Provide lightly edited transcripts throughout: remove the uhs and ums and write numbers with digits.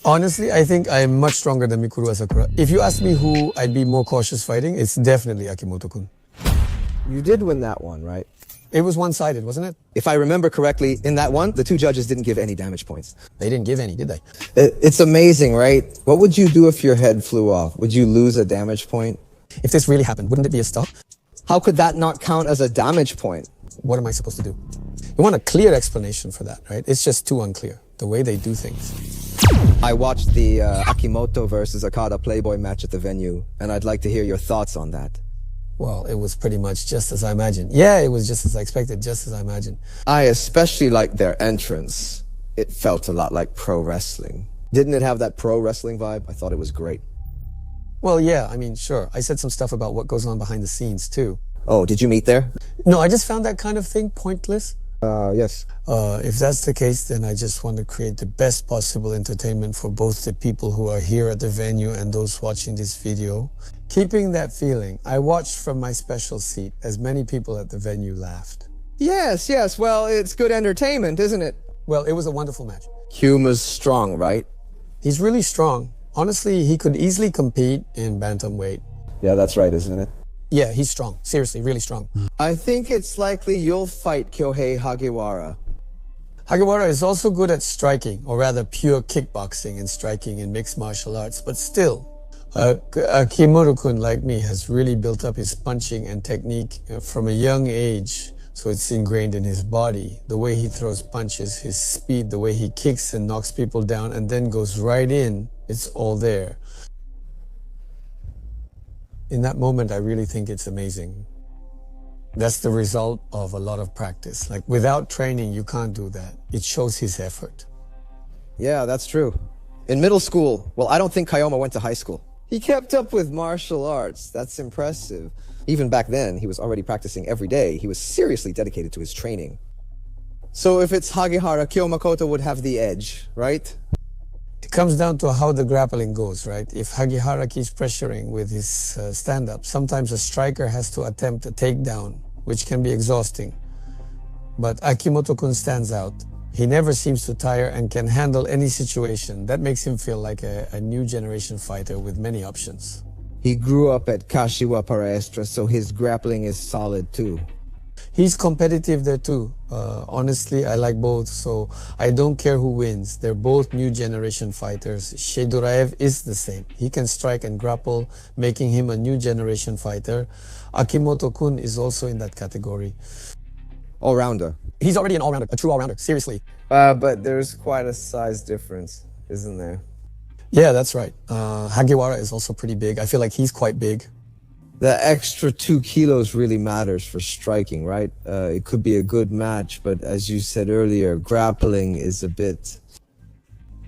Honestly, I think I'm much stronger than Mikuru Asakura. If you ask me who I'd be more cautious fighting, it's definitely Akimoto-kun. You did win that one, right? It was one-sided, wasn't it? If I remember correctly, in that one, the two judges didn't give any damage points. They didn't give any, did they? It's amazing, right? What would you do if your head flew off? Would you lose a damage point? If this really happened, wouldn't it be a stop? How could that not count as a damage point? What am I supposed to do? You want a clear explanation for that, right? It's just too unclear, the way they do things. I watched the Akimoto versus Okada Playboy match at the venue, and I'd like to hear your thoughts on that. Well, it was pretty much just as I imagined. Yeah, it was just as I expected, just as I imagined. I especially liked their entrance. It felt a lot like pro wrestling. Didn't it have that pro wrestling vibe? I thought it was great. Well, yeah, I mean, sure. I said some stuff about what goes on behind the scenes, too. Oh, did you meet there? No, I just found that kind of thing pointless. Yes. If that's the case, then I just want to create the best possible entertainment for both the people who are here at the venue and those watching this video. Keeping that feeling, I watched from my special seat as many people at the venue laughed. Yes, yes. Well, it's good entertainment, isn't it? Well, it was a wonderful match. Huma's strong, right? He's really strong. Honestly, he could easily compete in Bantamweight. Yeah, that's right, isn't it? Yeah, he's strong. Seriously, really strong. I think it's likely you'll fight Kyohei Hagiwara. Hagiwara is also good at striking, or rather pure kickboxing and striking in mixed martial arts, but still, Akimoto-kun, like me, has really built up his punching and technique from a young age, so it's ingrained in his body. The way he throws punches, his speed, the way he kicks and knocks people down and then goes right in, it's all there. In that moment, I really think it's amazing. That's the result of a lot of practice. Like, without training, you can't do that. It shows his effort. Yeah, that's true. In middle school, well, I don't think Kayoma went to high school. He kept up with martial arts. That's impressive. Even back then, he was already practicing every day. He was seriously dedicated to his training. So if it's Hagihara, Kyomakoto would have the edge, right? It comes down to how the grappling goes, right? If Hagihara keeps pressuring with his stand-up, sometimes a striker has to attempt a takedown, which can be exhausting. But Akimoto-kun stands out. He never seems to tire and can handle any situation. That makes him feel like a new generation fighter with many options. He grew up at Kashiwa Paraestra, so his grappling is solid too. He's competitive there too. Honestly, I like both, so I don't care who wins. They're both new generation fighters. Sheduraev is the same. He can strike and grapple, making him a new generation fighter. Akimoto-kun is also in that category. All-rounder. He's already an all-rounder, a true all-rounder, seriously. But there's quite a size difference, isn't there? Yeah, that's right. Hagiwara is also pretty big. I feel like he's quite big. The extra 2 kilos really matters for striking, right? It could be a good match, but as you said earlier, grappling is a bit...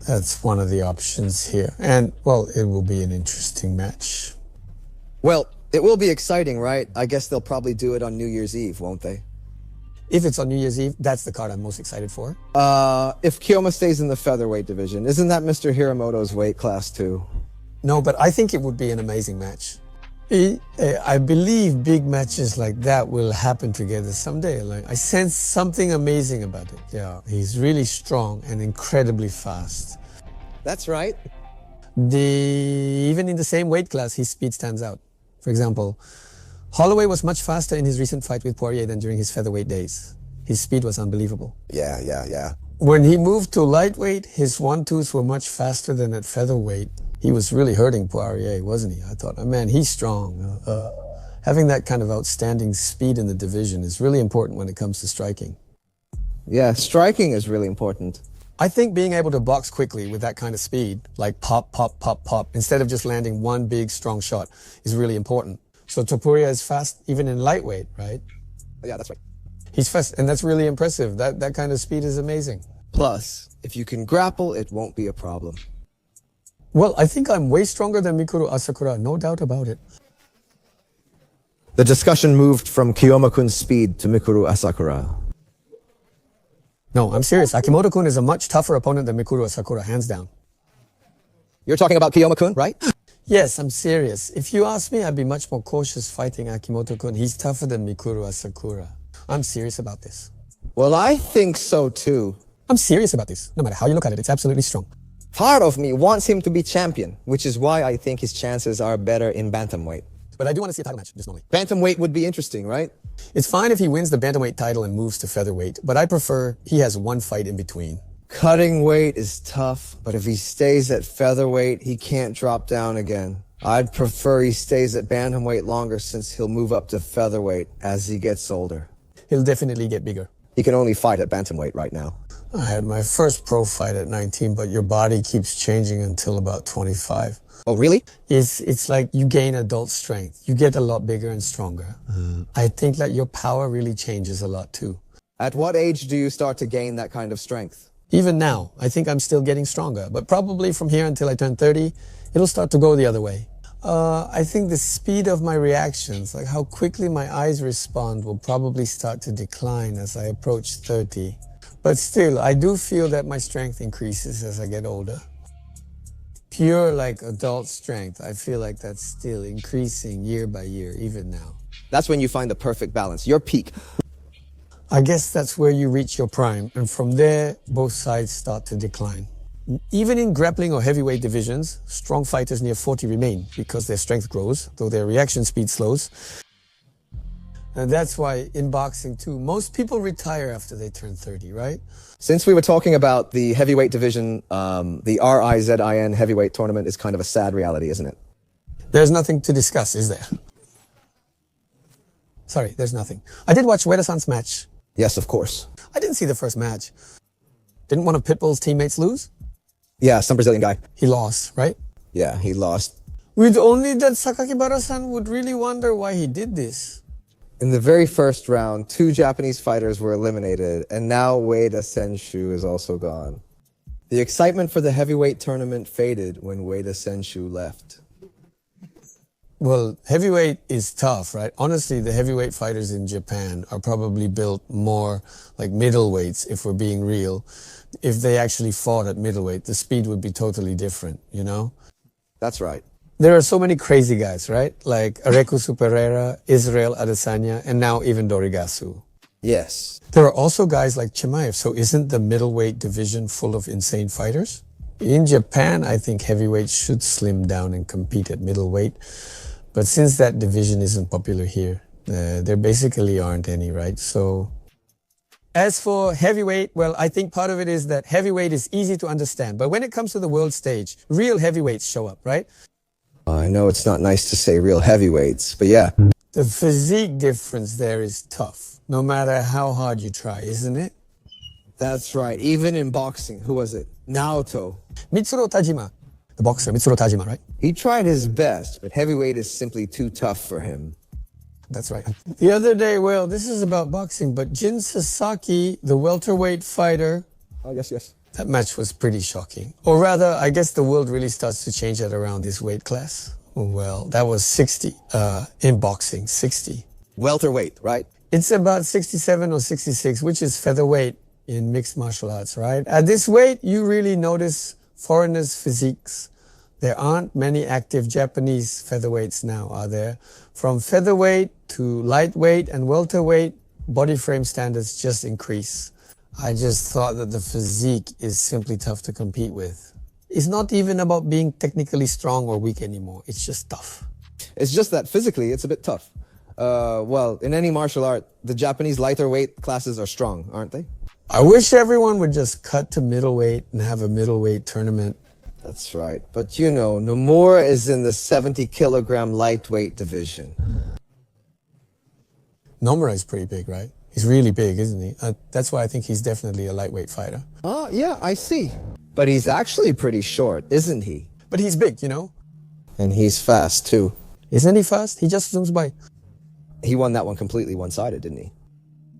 That's one of the options here. And, well, it will be an interesting match. Well, it will be exciting, right? I guess they'll probably do it on New Year's Eve, won't they? If it's on New Year's Eve, that's the card I'm most excited for. If Kiyoma stays in the featherweight division, isn't that Mr. Hiramoto's weight class too? No, but I think it would be an amazing match. I believe big matches like that will happen together someday. Like, I sense something amazing about it. Yeah, he's really strong and incredibly fast. That's right. Even in the same weight class, his speed stands out. For example, Holloway was much faster in his recent fight with Poirier than during his featherweight days. His speed was unbelievable. Yeah. When he moved to lightweight, his one-twos were much faster than at featherweight. He was really hurting Poirier, wasn't he? I thought, oh man, he's strong. Having that kind of outstanding speed in the division is really important when it comes to striking. Yeah, striking is really important. I think being able to box quickly with that kind of speed, like pop, pop, pop, pop, instead of just landing one big, strong shot, is really important. So Topuria is fast even in lightweight, right? Yeah, that's right. He's fast, and that's really impressive. That kind of speed is amazing. Plus, if you can grapple, it won't be a problem. Well, I think I'm way stronger than Mikuru Asakura, no doubt about it. The discussion moved from Kiyoma-kun's speed to Mikuru Asakura. No, I'm serious. Akimoto-kun is a much tougher opponent than Mikuru Asakura, hands down. You're talking about Kiyoma-kun, right? Yes, I'm serious. If you ask me, I'd be much more cautious fighting Akimoto-kun. He's tougher than Mikuru Asakura. I'm serious about this. Well, I think so too. I'm serious about this. No matter how you look at it, it's absolutely strong. Part of me wants him to be champion, which is why I think his chances are better in bantamweight. But I do want to see a title match, just normally. Bantamweight would be interesting, right? It's fine if he wins the bantamweight title and moves to featherweight, but I prefer he has one fight in between. Cutting weight is tough, but if he stays at featherweight, he can't drop down again. I'd prefer he stays at bantamweight longer since he'll move up to featherweight as he gets older. He'll definitely get bigger. He can only fight at bantamweight right now. I had my first pro fight at 19, but your body keeps changing until about 25. Oh, really? It's like you gain adult strength. You get a lot bigger and stronger. I think that your power really changes a lot too. At what age do you start to gain that kind of strength? Even now, I think I'm still getting stronger, but probably from here until I turn 30, it'll start to go the other way. I think the speed of my reactions, like how quickly my eyes respond, will probably start to decline as I approach 30. But still, I do feel that my strength increases as I get older. Pure like adult strength, I feel like that's still increasing year by year, even now. That's when you find the perfect balance, your peak. I guess that's where you reach your prime, and from there, both sides start to decline. Even in grappling or heavyweight divisions, strong fighters near 40 remain because their strength grows, though their reaction speed slows. And that's why in boxing too, most people retire after they turn 30, right? Since we were talking about the heavyweight division, the RIZIN heavyweight tournament is kind of a sad reality, isn't it? There's nothing to discuss, is there? Sorry, there's nothing. I did watch Ueda-san's match. Yes, of course. I didn't see the first match. Didn't one of Pitbull's teammates lose? Yeah, some Brazilian guy. He lost, right? Yeah, he lost. With only that Sakakibara-san would really wonder why he did this. In the very first round, 2 Japanese fighters were eliminated, and now Ueda Senshu is also gone. The excitement for the heavyweight tournament faded when Ueda Senshu left. Well, heavyweight is tough, right? Honestly, the heavyweight fighters in Japan are probably built more like middleweights, if we're being real. If they actually fought at middleweight, the speed would be totally different, you know? That's right. There are so many crazy guys, right? Like Areku Pereira, Israel Adesanya, and now even Dorigasu. Yes. There are also guys like Chimaev, so isn't the middleweight division full of insane fighters? In Japan, I think heavyweights should slim down and compete at middleweight. But since that division isn't popular here, there basically aren't any, right? So, as for heavyweight, well, I think part of it is that heavyweight is easy to understand. But when it comes to the world stage, real heavyweights show up, right? I know it's not nice to say real heavyweights, but yeah. The physique difference there is tough, no matter how hard you try, isn't it? That's right. Even in boxing, who was it? Naoto. Mitsuru Tajima, the boxer, Mitsuru Tajima, right? He tried his best, but heavyweight is simply too tough for him. That's right. The other day, well, this is about boxing, but Jin Sasaki, the welterweight fighter. Oh, yes. That match was pretty shocking. Or rather, I guess the world really starts to change at around this weight class. Well, that was 60 in boxing, 60. Welterweight, right? It's about 67 or 66, which is featherweight in mixed martial arts, right? At this weight, you really notice foreigners' physiques. There aren't many active Japanese featherweights now, are there? From featherweight to lightweight and welterweight, body frame standards just increase. I just thought that the physique is simply tough to compete with. It's not even about being technically strong or weak anymore. It's just tough. It's just that physically, it's a bit tough. Well, in any martial art, the Japanese lighter weight classes are strong, aren't they? I wish everyone would just cut to middleweight and have a middleweight tournament. That's right. But you know, Nomura is in the 70-kilogram lightweight division. Nomura is pretty big, right? He's really big, isn't he? That's why I think he's definitely a lightweight fighter. Oh, yeah, I see. But he's actually pretty short, isn't he? But he's big, you know? And he's fast, too. Isn't he fast? He just zooms by. He won that one completely one-sided, didn't he?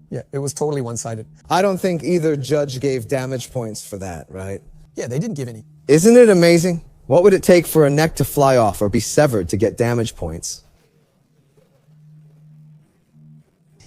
Yeah, it was totally one-sided. I don't think either judge gave damage points for that, right? Yeah, they didn't give any. Isn't it amazing? What would it take for a neck to fly off or be severed to get damage points?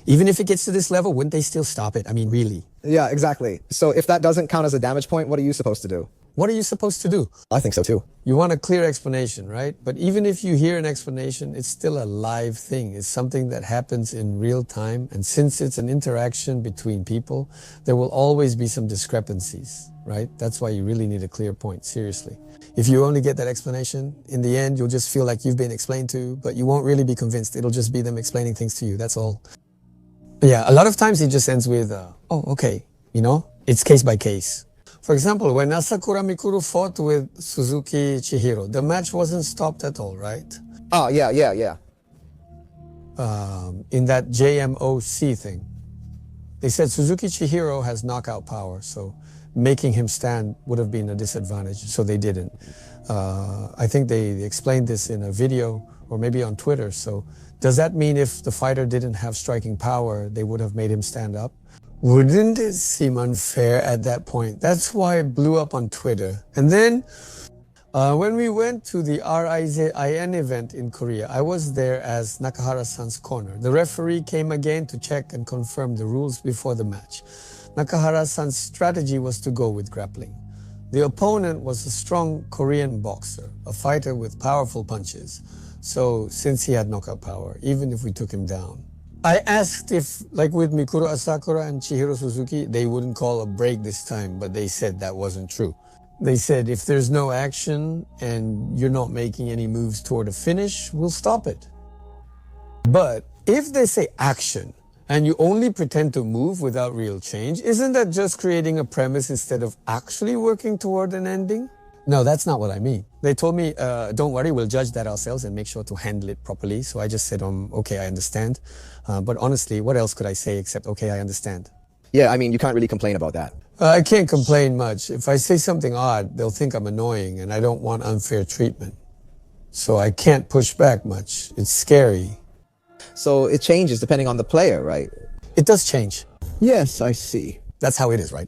Even if it gets to this level, wouldn't they still stop it? I mean, really? Yeah, exactly. So if that doesn't count as a damage point, what are you supposed to do? What are you supposed to do? I think so too. You want a clear explanation, right? But even if you hear an explanation, it's still a live thing. It's something that happens in real time. And since it's an interaction between people, there will always be some discrepancies, right? That's why you really need a clear point, seriously. If you only get that explanation, in the end, you'll just feel like you've been explained to, but you won't really be convinced. It'll just be them explaining things to you, that's all. Yeah, a lot of times it just ends with, oh, okay, it's case by case. For example, when Asakura Mikuru fought with Suzuki Chihiro, the match wasn't stopped at all, right? Oh, yeah. In that JMOC thing, they said Suzuki Chihiro has knockout power, so making him stand would have been a disadvantage, so they didn't. I think they explained this in a video or maybe on Twitter, so does that mean if the fighter didn't have striking power, they would have made him stand up? Wouldn't it seem unfair at that point? That's why it blew up on Twitter. And then when we went to the RIZIN event in Korea, I was there as Nakahara-san's corner. The referee came again to check and confirm the rules before the match. Nakahara-san's strategy was to go with grappling. The opponent was a strong Korean boxer, a fighter with powerful punches. So since he had knockout power, even if we took him down, I asked if, like with Mikuru Asakura and Chihiro Suzuki, they wouldn't call a break this time, but they said that wasn't true. They said if there's no action and you're not making any moves toward a finish, we'll stop it. But if they say action and you only pretend to move without real change, isn't that just creating a premise instead of actually working toward an ending? No, that's not what I mean. They told me, don't worry, we'll judge that ourselves and make sure to handle it properly. So I just said, okay, I understand. But honestly, what else could I say except, okay, I understand? Yeah, I mean, you can't really complain about that. I can't complain much. If I say something odd, they'll think I'm annoying and I don't want unfair treatment. So I can't push back much. It's scary. So it changes depending on the player, right? It does change. Yes, I see. That's how it is, right?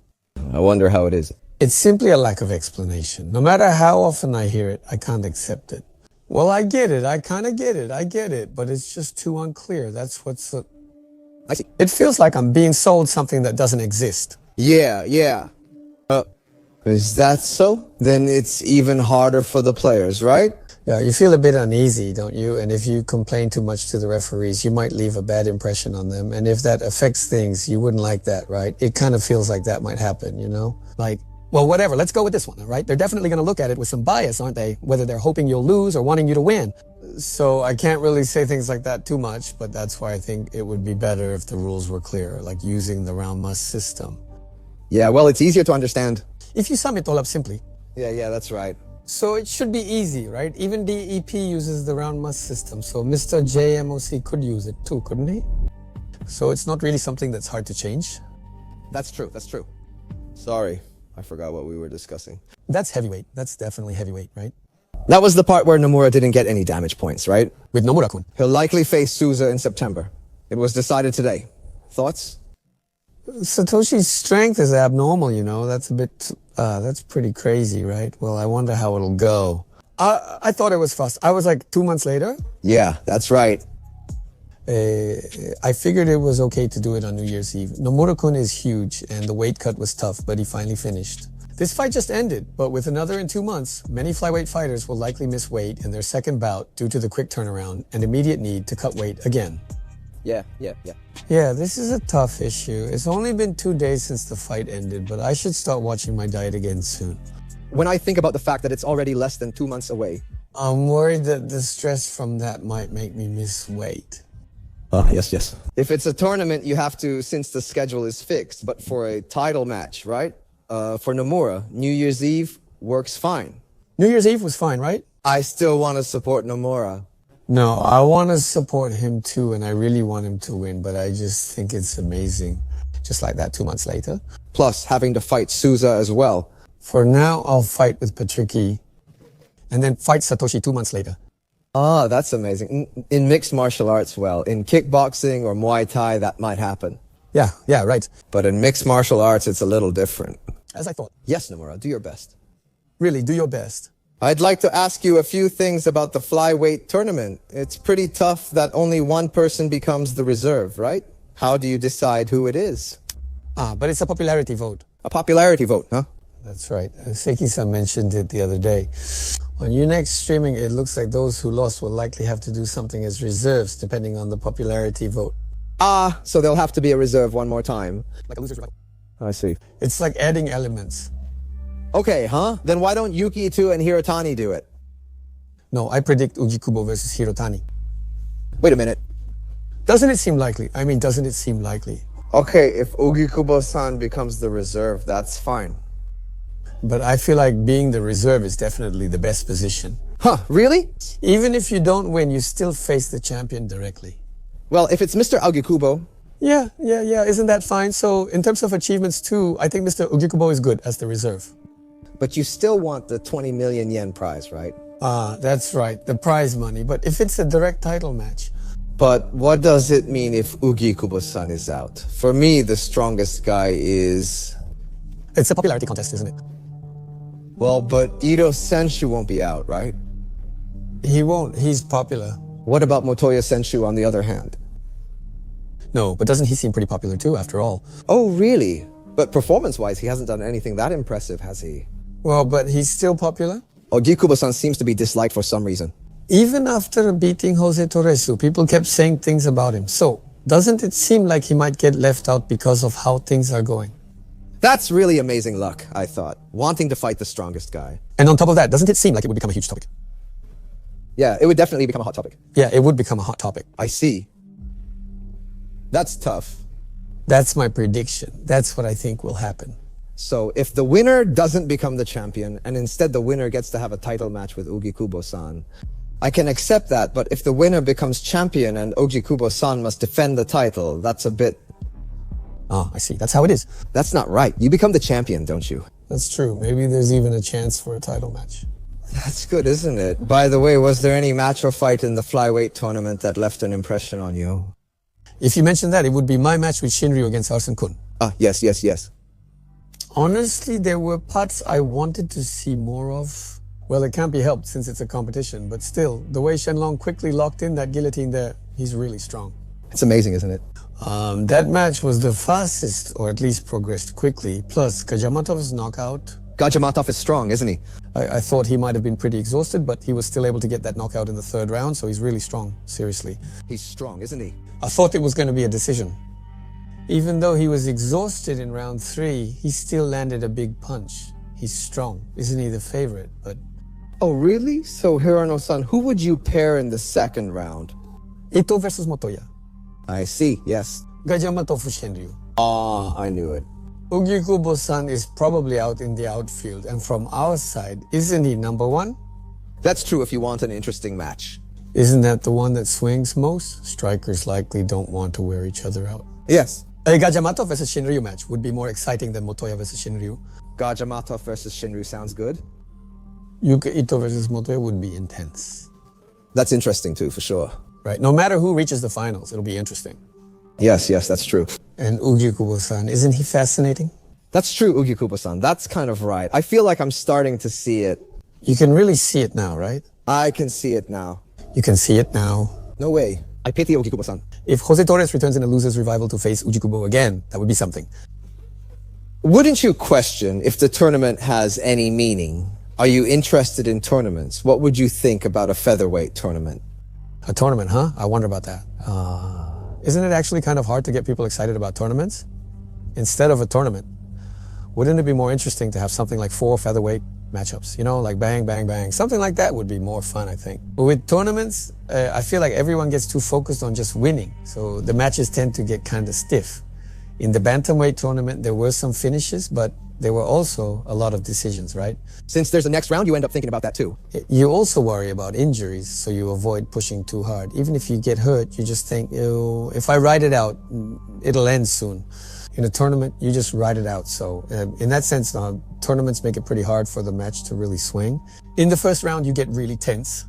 I wonder how it is. It's simply a lack of explanation. No matter how often I hear it, I can't accept it. Well, I get it. I kind of get it. I get it. But it's just too unclear. That's what's... I see. It feels like I'm being sold something that doesn't exist. Yeah. Is that so? Then it's even harder for the players, right? Yeah, you feel a bit uneasy, don't you? And if you complain too much to the referees, you might leave a bad impression on them. And if that affects things, you wouldn't like that, right? It kind of feels like that might happen, Like, well, whatever, let's go with this one, all right? They're definitely going to look at it with some bias, aren't they? Whether they're hoping you'll lose or wanting you to win. So I can't really say things like that too much, but that's why I think it would be better if the rules were clear, like using the round must system. Yeah, well, it's easier to understand. If you sum it all up simply. Yeah, that's right. So it should be easy, right? Even DEP uses the round must system, so Mr. JMOC could use it too, couldn't he? So it's not really something that's hard to change. That's true. Sorry, I forgot what we were discussing. That's heavyweight. That's definitely heavyweight, right? That was the part where Nomura didn't get any damage points, right? With Nomura-kun. He'll likely face Souza in September. It was decided today. Thoughts? Satoshi's strength is abnormal, that's pretty crazy, right? Well, I wonder how it'll go. I thought it was fast. I was like 2 months later. Yeah, that's right. I figured it was okay to do it on New Year's Eve. Nomura-kun is huge and the weight cut was tough, but he finally finished. This fight just ended, but with another in 2 months, many flyweight fighters will likely miss weight in their second bout due to the quick turnaround and immediate need to cut weight again. Yeah. Yeah, this is a tough issue. It's only been 2 days since the fight ended, but I should start watching my diet again soon. When I think about the fact that it's already less than 2 months away, I'm worried that the stress from that might make me miss weight. Yes. If it's a tournament, you have to, since the schedule is fixed, but for a title match, right? For Nomura, New Year's Eve works fine. New Year's Eve was fine, right? I still want to support Nomura. No, I want to support him too, and I really want him to win, but I just think it's amazing. Just like that 2 months later. Plus, having to fight Souza as well. For now, I'll fight with Patricky, and then fight Satoshi 2 months later. That's amazing. In mixed martial arts, well, in kickboxing or Muay Thai, that might happen. Yeah, right. But in mixed martial arts, it's a little different. As I thought. Yes, Nomura, do your best. Really, do your best. I'd like to ask you a few things about the flyweight tournament. It's pretty tough that only one person becomes the reserve, right? How do you decide who it is? But it's a popularity vote. A popularity vote, huh? That's right. Seki-san mentioned it the other day. On your next streaming, it looks like those who lost will likely have to do something as reserves, depending on the popularity vote. So they'll have to be a reserve one more time. Like a loser's revival. I see. It's like adding elements. Okay, huh? Then why don't Yuki Ito and Hirotani do it? No, I predict Ougikubo versus Hirotani. Wait a minute. Doesn't it seem likely? I mean, doesn't it seem likely? Okay, if Ougikubo-san becomes the reserve, that's fine. But I feel like being the reserve is definitely the best position. Huh, really? Even if you don't win, you still face the champion directly. Well, if it's Mr. Ougikubo... Yeah. Isn't that fine? So in terms of achievements too, I think Mr. Ougikubo is good as the reserve. But you still want the 20 million yen prize, right? That's right, the prize money. But if it's a direct title match... But what does it mean if Ougikubo-san is out? For me, the strongest guy is... It's a popularity contest, isn't it? Well, but Ito Senshu won't be out, right? He won't. He's popular. What about Motoya Senshu on the other hand? No, but doesn't he seem pretty popular too, after all? Oh, really? But performance-wise, he hasn't done anything that impressive, has he? Well, but he's still popular? Ougikubo-san seems to be disliked for some reason. Even after beating Jose Torresu, people kept saying things about him. So, doesn't it seem like he might get left out because of how things are going? That's really amazing luck, I thought. Wanting to fight the strongest guy. And on top of that, doesn't it seem like it would become a huge topic? Yeah, it would definitely become a hot topic. Yeah, it would become a hot topic. I see. That's tough. That's my prediction. That's what I think will happen. So if the winner doesn't become the champion, and instead the winner gets to have a title match with Ougikubo-san, I can accept that, but if the winner becomes champion and Ougikubo-san must defend the title, that's a bit... Oh, I see. That's how it is. That's not right. You become the champion, don't you? That's true. Maybe there's even a chance for a title match. That's good, isn't it? By the way, was there any match or fight in the flyweight tournament that left an impression on you? If you mention that, it would be my match with Shinryu against Arsene-kun. Yes. Honestly, there were parts I wanted to see more of. Well, it can't be helped since it's a competition, but still, the way Shenlong quickly locked in that guillotine there, he's really strong. It's amazing, isn't it? That match was the fastest, or at least progressed quickly. Plus, Kajamatov's knockout. Gajamatov is strong, isn't he? I thought he might have been pretty exhausted, but he was still able to get that knockout in the third round, so he's really strong, seriously. He's strong, isn't he? I thought it was going to be a decision. Even though he was exhausted in round 3, he still landed a big punch. He's strong. Isn't he the favorite? But... Oh, really? So, Hirano-san, who would you pair in the second round? Ito versus Motoya. I see, yes. Gajamatov Shinryu. I knew it. Ougikubo-san is probably out in the outfield, and from our side, isn't he number 1? That's true if you want an interesting match. Isn't that the one that swings most? Strikers likely don't want to wear each other out. Yes. A Gajamatov versus Shinryu match would be more exciting than Motoya versus Shinryu. Gajamatov versus Shinryu sounds good. Yuka Ito versus Motoya would be intense. That's interesting too, for sure. Right, no matter who reaches the finals, it'll be interesting. Yes, that's true. And Ougikubo-san, isn't he fascinating? That's true, Ougikubo-san. That's kind of right. I feel like I'm starting to see it. You can really see it now, right? I can see it now. You can see it now. No way. I pity Ougikubo-san. If Jose Torres returns in a loser's revival to face Ougikubo again, that would be something. Wouldn't you question if the tournament has any meaning? Are you interested in tournaments? What would you think about a featherweight tournament? A tournament, huh? I wonder about that. Isn't it actually kind of hard to get people excited about tournaments? Instead of a tournament, wouldn't it be more interesting to have something like 4 featherweight matchups? You know, like bang, bang, bang. Something like that would be more fun, I think. But with tournaments, I feel like everyone gets too focused on just winning. So the matches tend to get kind of stiff. In the Bantamweight tournament, there were some finishes, but there were also a lot of decisions, right? Since there's a next round, you end up thinking about that too. You also worry about injuries, so you avoid pushing too hard. Even if you get hurt, you just think, if I ride it out, it'll end soon. In a tournament, you just ride it out. So in that sense, tournaments make it pretty hard for the match to really swing. In the first round, you get really tense.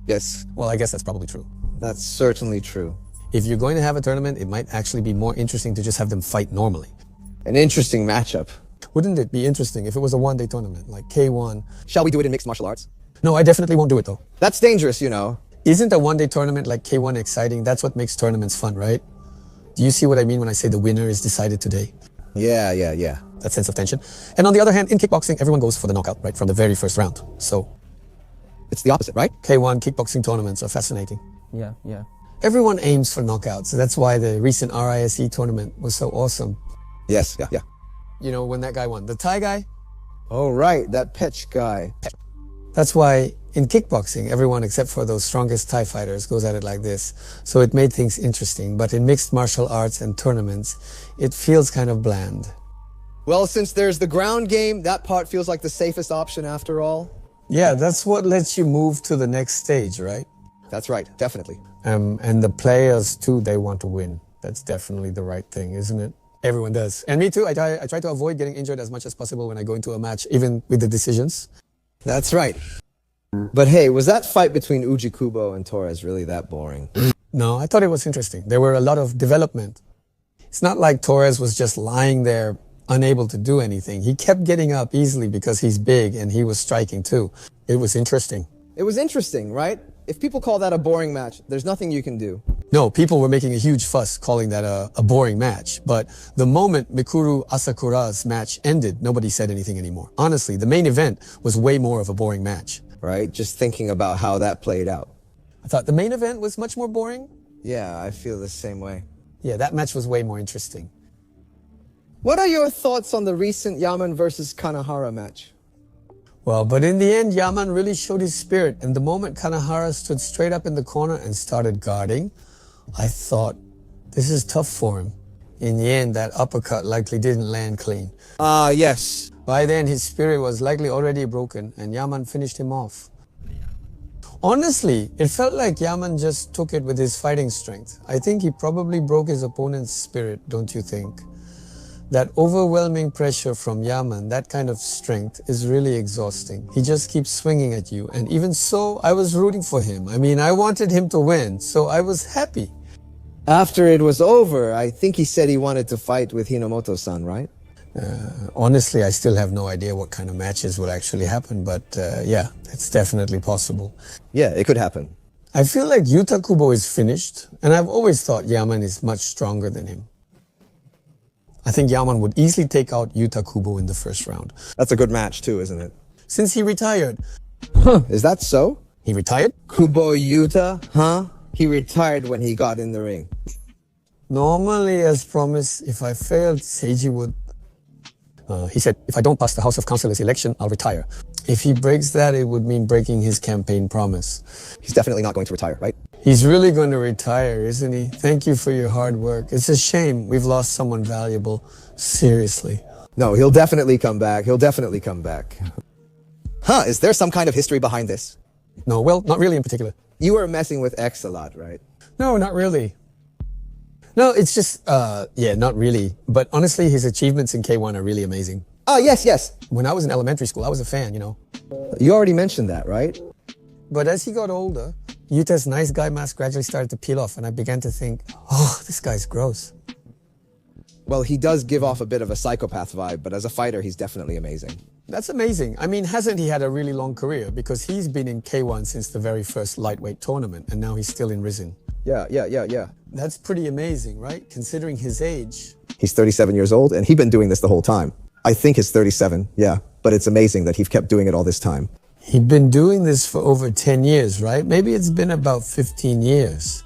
Yes. Well, I guess that's probably true. That's certainly true. If you're going to have a tournament, it might actually be more interesting to just have them fight normally. An interesting matchup. Wouldn't it be interesting if it was a one-day tournament, like K1? Shall we do it in mixed martial arts? No, I definitely won't do it, though. That's dangerous, you know. Isn't a one-day tournament like K1 exciting? That's what makes tournaments fun, right? Do you see what I mean when I say the winner is decided today? Yeah. That sense of tension. And on the other hand, in kickboxing, everyone goes for the knockout, right, from the very first round. So It's the opposite, right? K1 kickboxing tournaments are fascinating. Yeah. Everyone aims for knockouts. So that's why the recent RISE tournament was so awesome. Yes, yeah. You know, when that guy won, the Thai guy. Oh, right, that Pech guy. That's why in kickboxing, everyone except for those strongest Thai fighters goes at it like this. So it made things interesting. But in mixed martial arts and tournaments, it feels kind of bland. Well, since there's the ground game, that part feels like the safest option after all. Yeah, that's what lets you move to the next stage, right? That's right, definitely. And the players too, they want to win. That's definitely the right thing, isn't it? Everyone does. And me too, I try to avoid getting injured as much as possible when I go into a match, even with the decisions. That's right. But hey, was that fight between Ougikubo and Torres really that boring? No, I thought it was interesting. There were a lot of development. It's not like Torres was just lying there unable to do anything. He kept getting up easily because he's big and he was striking too. It was interesting. It was interesting, right? If people call that a boring match, there's nothing you can do. No, people were making a huge fuss calling that a boring match. But the moment Mikuru Asakura's match ended, nobody said anything anymore. Honestly, the main event was way more of a boring match. Right? Just thinking about how that played out. I thought the main event was much more boring. Yeah, I feel the same way. Yeah, that match was way more interesting. What are your thoughts on the recent Yaman versus Kanahara match? Well, but in the end, Yaman really showed his spirit. And the moment Kanahara stood straight up in the corner and started guarding, I thought, this is tough for him. In the end, that uppercut likely didn't land clean. Yes. By then, his spirit was likely already broken, and Yaman finished him off. Honestly, it felt like Yaman just took it with his fighting strength. I think he probably broke his opponent's spirit, don't you think? That overwhelming pressure from Yaman, that kind of strength, is really exhausting. He just keeps swinging at you, and even so, I was rooting for him. I mean, I wanted him to win, so I was happy. After it was over, I think he said he wanted to fight with Hiramoto-san, right? Honestly, I still have no idea what kind of matches will actually happen, but yeah, it's definitely possible. Yeah, it could happen. I feel like Ougikubo is finished, and I've always thought Yaman is much stronger than him. I think Yaman would easily take out Ougikubo in the first round. That's a good match too, isn't it? Since he retired. Is that so? He retired? Kubo Yuta? Huh? He retired when he got in the ring. Normally, as promised, if I failed, Seiji would... he said, if I don't pass the House of Councillors election, I'll retire. If he breaks that, it would mean breaking his campaign promise. He's definitely not going to retire, right? He's really going to retire, isn't he? Thank you for your hard work. It's a shame we've lost someone valuable. Seriously. No, he'll definitely come back. He'll definitely come back. Huh, is there some kind of history behind this? No, well, not really in particular. You were messing with X a lot, right? No, not really. No, it's just, yeah, not really. But honestly, his achievements in K1 are really amazing. Oh, yes. When I was in elementary school, I was a fan, you know. You already mentioned that, right? But as he got older, Yuta's nice guy mask gradually started to peel off, and I began to think, oh, this guy's gross. Well, he does give off a bit of a psychopath vibe, but as a fighter, he's definitely amazing. That's amazing. I mean, hasn't he had a really long career? Because he's been in K1 since the very first lightweight tournament, and now he's still in RIZIN. Yeah. That's pretty amazing, right? Considering his age. He's 37 years old, and he's been doing this the whole time. I think he's 37, yeah. But it's amazing that he kept doing it all this time. He'd been doing this for over 10 years, right? Maybe it's been about 15 years.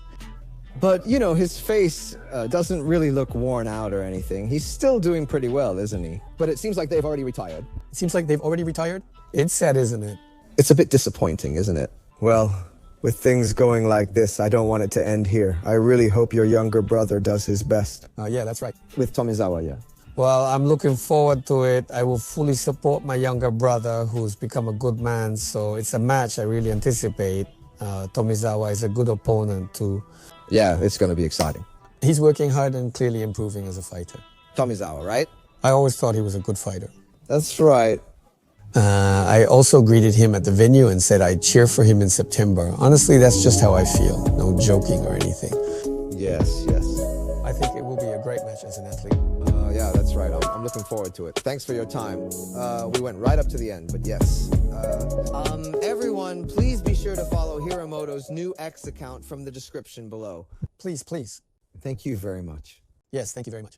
But, you know, his face doesn't really look worn out or anything. He's still doing pretty well, isn't he? But it seems like they've already retired. It seems like they've already retired? It's sad, isn't it? It's a bit disappointing, isn't it? Well, with things going like this, I don't want it to end here. I really hope your younger brother does his best. Yeah, that's right. With Tomizawa, yeah. Well, I'm looking forward to it. I will fully support my younger brother, who's become a good man. So it's a match I really anticipate. Tomizawa is a good opponent too. Yeah, it's going to be exciting. He's working hard and clearly improving as a fighter. Tomizawa, right? I always thought he was a good fighter. That's right. I also greeted him at the venue and said I'd cheer for him in September. Honestly, that's just how I feel. No joking or anything. Yes. I think it will be a great match as an athlete. Yeah, that's right. I'm looking forward to it. Thanks for your time. We went right up to the end, but yes. Everyone, please be sure to follow Hiramoto's new X account from the description below. Please. Thank you very much. Yes, thank you very much.